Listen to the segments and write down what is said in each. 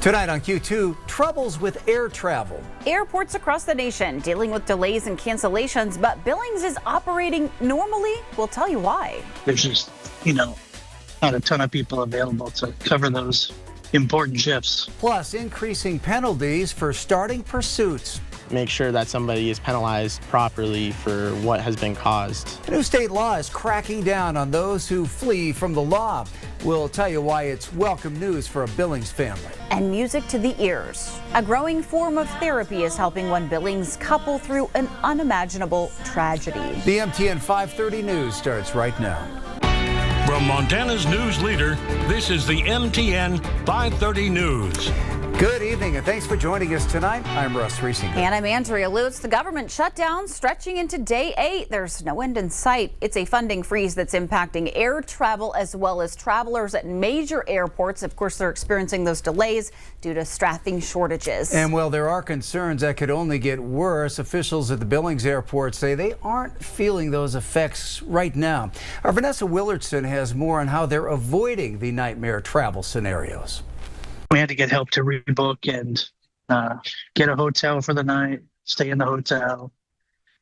Tonight on Q2, troubles with air travel. Airports across the nation dealing with delays and cancellations, but Billings is operating normally. We'll tell you why. There's just, not a ton of people available to cover those important shifts. Plus, increasing penalties for starting pursuits. Make sure that somebody is penalized properly for what has been caused. A new state law is cracking down on those who flee from the law. We'll tell you why it's welcome news for a Billings family. And music to the ears. A growing form of therapy is helping one Billings couple through an unimaginable tragedy. The MTN 530 news starts right now. From Montana's news leader, this is the MTN 530 news. Good evening and thanks for joining us tonight. I'm Russ Riesinger. And I'm Andrea. Lutz. The government shutdown stretching into day 8. There's no end in sight. It's a funding freeze that's impacting air travel as well as travelers at major airports. Of course, they're experiencing those delays due to staffing shortages. And while there are concerns that could only get worse, officials at the Billings airport say they aren't feeling those effects right now. Our Vanessa Willardson has more on how they're avoiding the nightmare travel scenarios. We had to get help to rebook and get a hotel for the night, stay in the hotel.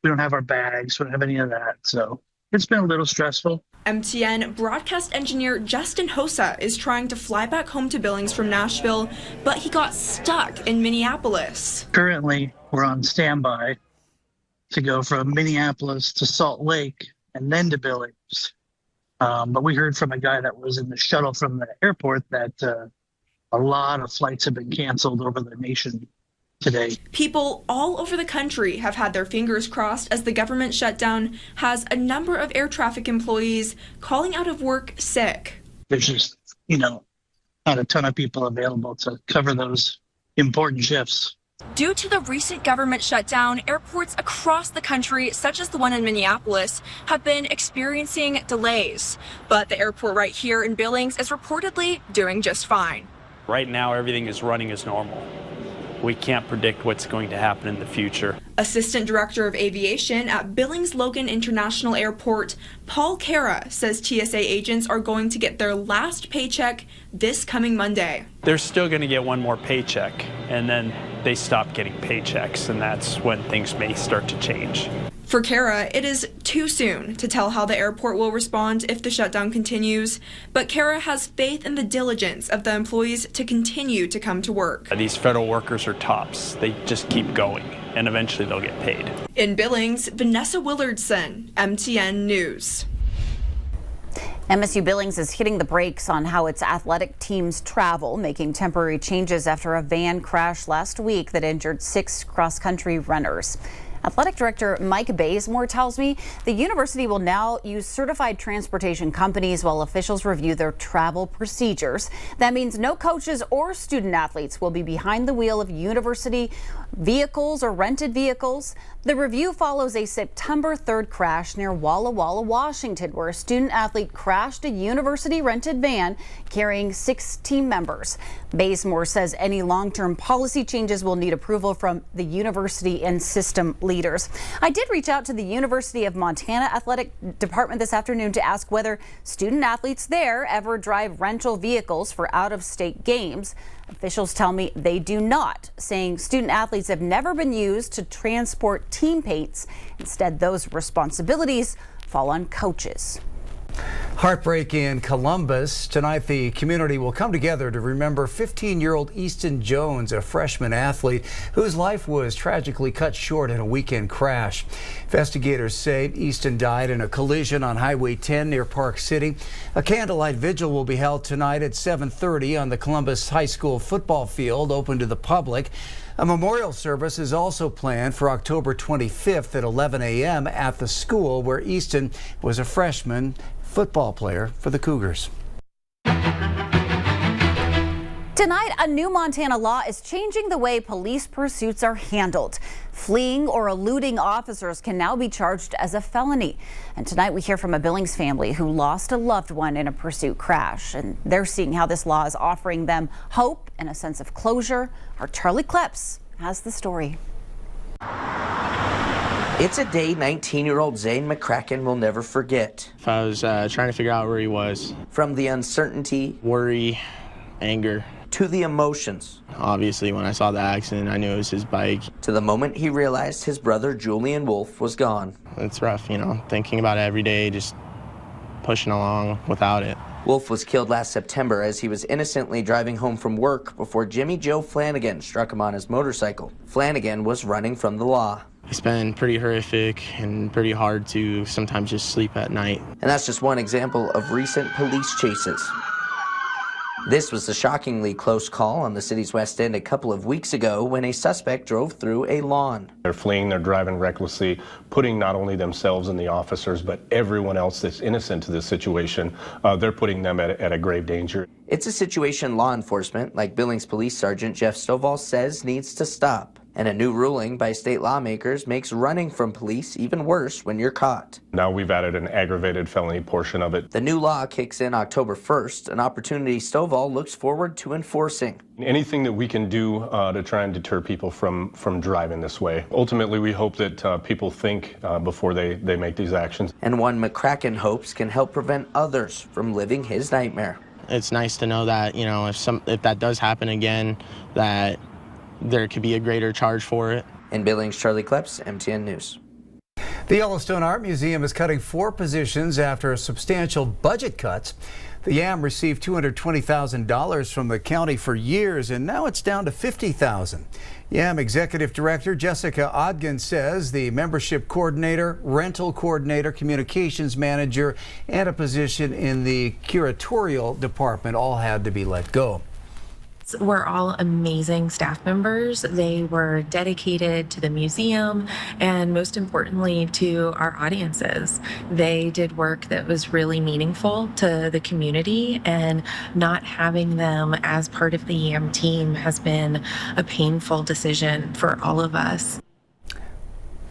We don't have our bags, we don't have any of that. So it's been a little stressful. MTN broadcast engineer Justin Hosa is trying to fly back home to Billings from Nashville, but he got stuck in Minneapolis. Currently, we're on standby to go from Minneapolis to Salt Lake and then to Billings. But we heard from a guy that was in the shuttle from the airport that a lot of flights have been canceled over the nation today. People all over the country have had their fingers crossed as the government shutdown has a number of air traffic employees calling out of work sick. There's just, not a ton of people available to cover those important shifts. Due to the recent government shutdown, airports across the country, such as the one in Minneapolis, have been experiencing delays. But the airport right here in Billings is reportedly doing just fine. Right now, everything is running as normal. We can't predict what's going to happen in the future. Assistant Director of Aviation at Billings Logan International Airport, Paul Cara, says TSA agents are going to get their last paycheck this coming Monday. They're still going to get one more paycheck, and then they stop getting paychecks, and that's when things may start to change. For Cara, it is too soon to tell how the airport will respond if the shutdown continues, but Cara has faith in the diligence of the employees to continue to come to work. These federal workers are tops. They just keep going, and eventually they'll get paid. In Billings, Vanessa Willardson, MTN News. MSU Billings is hitting the brakes on how its athletic teams travel, making temporary changes after a van crash last week that injured 6 cross-country runners. Athletic Director Mike Bazemore tells me the university will now use certified transportation companies while officials review their travel procedures. That means no coaches or student athletes will be behind the wheel of university vehicles or rented vehicles. The review follows a September 3rd crash near Walla Walla, Washington, where a student athlete crashed a university rented van carrying 6 team members. Bazemore says any long-term policy changes will need approval from the university and system leaders. I did reach out to the University of Montana Athletic Department this afternoon to ask whether student athletes there ever drive rental vehicles for out-of-state games. Officials tell me they do not, saying student athletes have never been used to transport teammates. Instead, those responsibilities fall on coaches. Heartbreak in Columbus. Tonight, the community will come together to remember 15-year-old Easton Jones, a freshman athlete whose life was tragically cut short in a weekend crash. Investigators say Easton died in a collision on Highway 10 near Park City. A candlelight vigil will be held tonight at 7:30 on the Columbus High School football field, open to the public. A memorial service is also planned for October 25th at 11 a.m. at the school where Easton was a freshman football player for the Cougars. Tonight, a new Montana law is changing the way police pursuits are handled. Fleeing or eluding officers can now be charged as a felony. And tonight we hear from a Billings family who lost a loved one in a pursuit crash. And they're seeing how this law is offering them hope and a sense of closure. Our Charlie Kleps has the story. It's a day 19-year-old Zane McCracken will never forget. I was trying to figure out where he was. From the uncertainty, worry, anger. to the emotions. Obviously, when I saw the accident, I knew it was his bike. To the moment he realized his brother Julian Wolf was gone. It's rough, thinking about it every day, just pushing along without it. Wolf was killed last September as he was innocently driving home from work before Jimmy Joe Flanagan struck him on his motorcycle. Flanagan was running from the law. It's been pretty horrific and pretty hard to sometimes just sleep at night. And that's just one example of recent police chases. This was a shockingly close call on the city's West End a couple of weeks ago when a suspect drove through a lawn. They're fleeing, they're driving recklessly, putting not only themselves and the officers, but everyone else that's innocent to this situation, they're putting them at a grave danger. It's a situation law enforcement, like Billings Police Sergeant Jeff Stovall, says needs to stop. And a new ruling by state lawmakers makes running from police even worse when you're caught. Now we've added an aggravated felony portion of it. The new law kicks in October 1st, an opportunity Stovall looks forward to enforcing. Anything that we can do to try and deter people from driving this way. Ultimately, we hope that people think before they make these actions. And one McCracken hopes can help prevent others from living his nightmare. It's nice to know that, if that does happen again, that there could be a greater charge for it. In Billings, Charlie Kleps, MTN News. The Yellowstone Art Museum is cutting 4 positions after substantial budget cuts. The YAM received $220,000 from the county for years, and now it's down to $50,000. YAM Executive Director Jessica Ogden says the membership coordinator, rental coordinator, communications manager, and a position in the curatorial department all had to be let go. Were all amazing staff members. They were dedicated to the museum and most importantly to our audiences. They did work that was really meaningful to the community, and not having them as part of the YAM team has been a painful decision for all of us.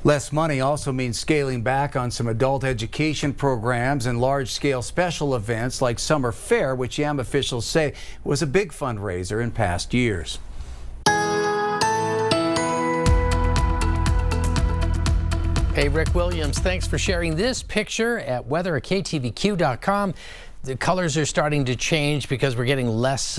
Less money also means scaling back on some adult education programs and large-scale special events like Summer Fair, which YAM officials say was a big fundraiser in past years. Hey, Rick Williams, thanks for sharing this picture at weather at KTVQ.com. The colors are starting to change because we're getting less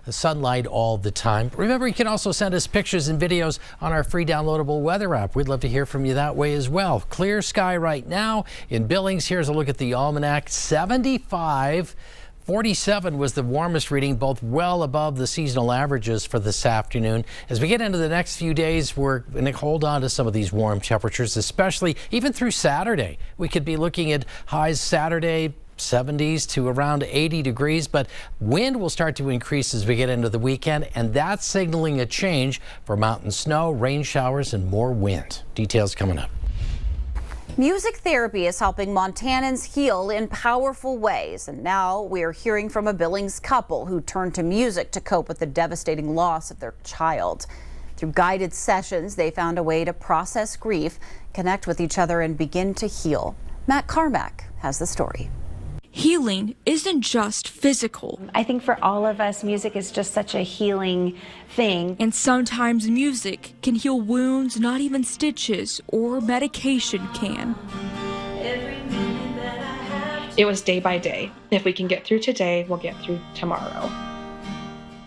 sunlight all the time. Remember, you can also send us pictures and videos on our free downloadable weather app. We'd love to hear from you that way as well. Clear sky right now in Billings. Here's a look at the almanac. 75. 47 was the warmest reading, both well above the seasonal averages for this afternoon. As we get into the next few days, we're going to hold on to some of these warm temperatures, especially even through Saturday. We could be looking at highs Saturday, 70s to around 80 degrees, but wind will start to increase as we get into the weekend, and that's signaling a change for mountain snow, rain showers, and more wind. Details coming up. Music therapy is helping Montanans heal in powerful ways, and now we are hearing from a Billings couple who turned to music to cope with the devastating loss of their child. Through guided sessions, they found a way to process grief, connect with each other, and begin to heal. Matt Carmack has the story. Healing isn't just physical. I think for all of us, music is just such a healing thing. And sometimes music can heal wounds not even stitches or medication can. It was day by day. If we can get through today, we'll get through tomorrow.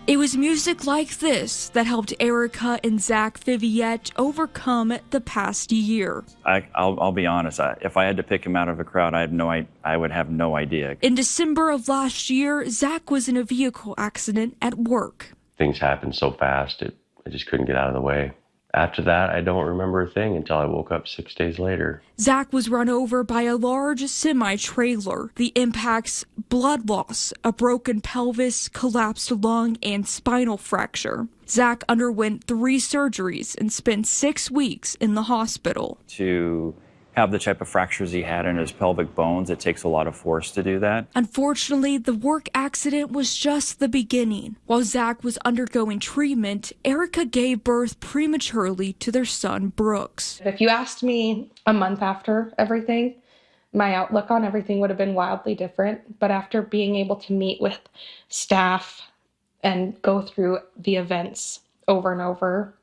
It was music like this that helped Erica and Zach Viviette overcome the past year. I'll be honest. If I had to pick him out of a crowd, I would have no idea. In December of last year, Zach was in a vehicle accident at work. Things happened so fast, I just couldn't get out of the way. After that, I don't remember a thing until I woke up 6 days later. Zach was run over by a large semi-trailer. The impacts: blood loss, a broken pelvis, collapsed lung, and spinal fracture. Zach underwent 3 surgeries and spent 6 weeks in the hospital. To have the type of fractures he had in his pelvic bones, it takes a lot of force to do that. Unfortunately, the work accident was just the beginning. While Zach was undergoing treatment, Erica gave birth prematurely to their son, Brooks. If you asked me a month after everything, my outlook on everything would have been wildly different. But after being able to meet with staff and go through the events over and over,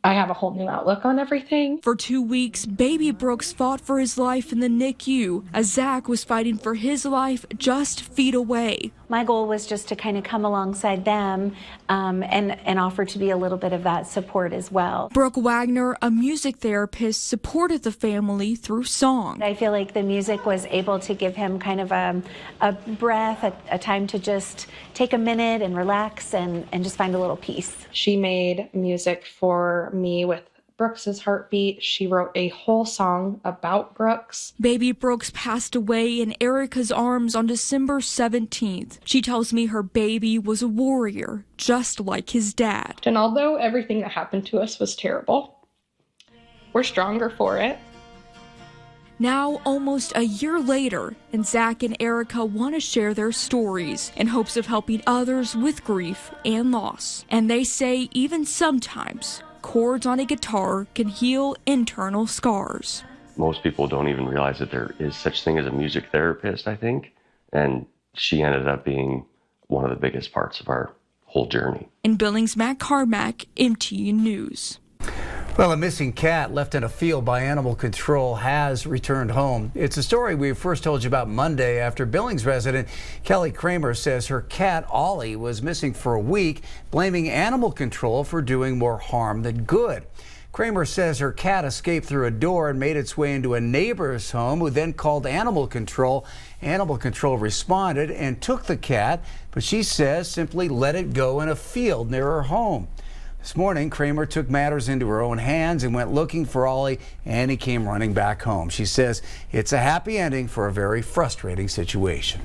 I have a whole new outlook on everything. For 2 weeks, baby Brooks fought for his life in the NICU as Zach was fighting for his life just feet away. My goal was just to kind of come alongside them and offer to be a little bit of that support as well. Brooke Wagner, a music therapist, supported the family through song. I feel like the music was able to give him kind of a breath, a time to just take a minute and relax and just find a little peace. She made music for me with Brooks's heartbeat. She wrote a whole song about Brooks. Baby Brooks passed away in Erica's arms on December 17th. She tells me her baby was a warrior, just like his dad. And although everything that happened to us was terrible, we're stronger for it. Now, almost a year later, and Zach and Erica want to share their stories in hopes of helping others with grief and loss. And they say even sometimes, chords on a guitar can heal internal scars. Most people don't even realize that there is such thing as a music therapist, I think. And she ended up being one of the biggest parts of our whole journey. In Billings, Matt Carmack, MTN News. Well, a missing cat left in a field by animal control has returned home. It's a story we first told you about Monday after Billings resident Kelly Kramer says her cat Ollie was missing for a week, blaming animal control for doing more harm than good. Kramer says her cat escaped through a door and made its way into a neighbor's home, who then called animal control. Animal control responded and took the cat, but she says simply let it go in a field near her home. This morning, Kramer took matters into her own hands and went looking for Ollie, and he came running back home. She says it's a happy ending for a very frustrating situation.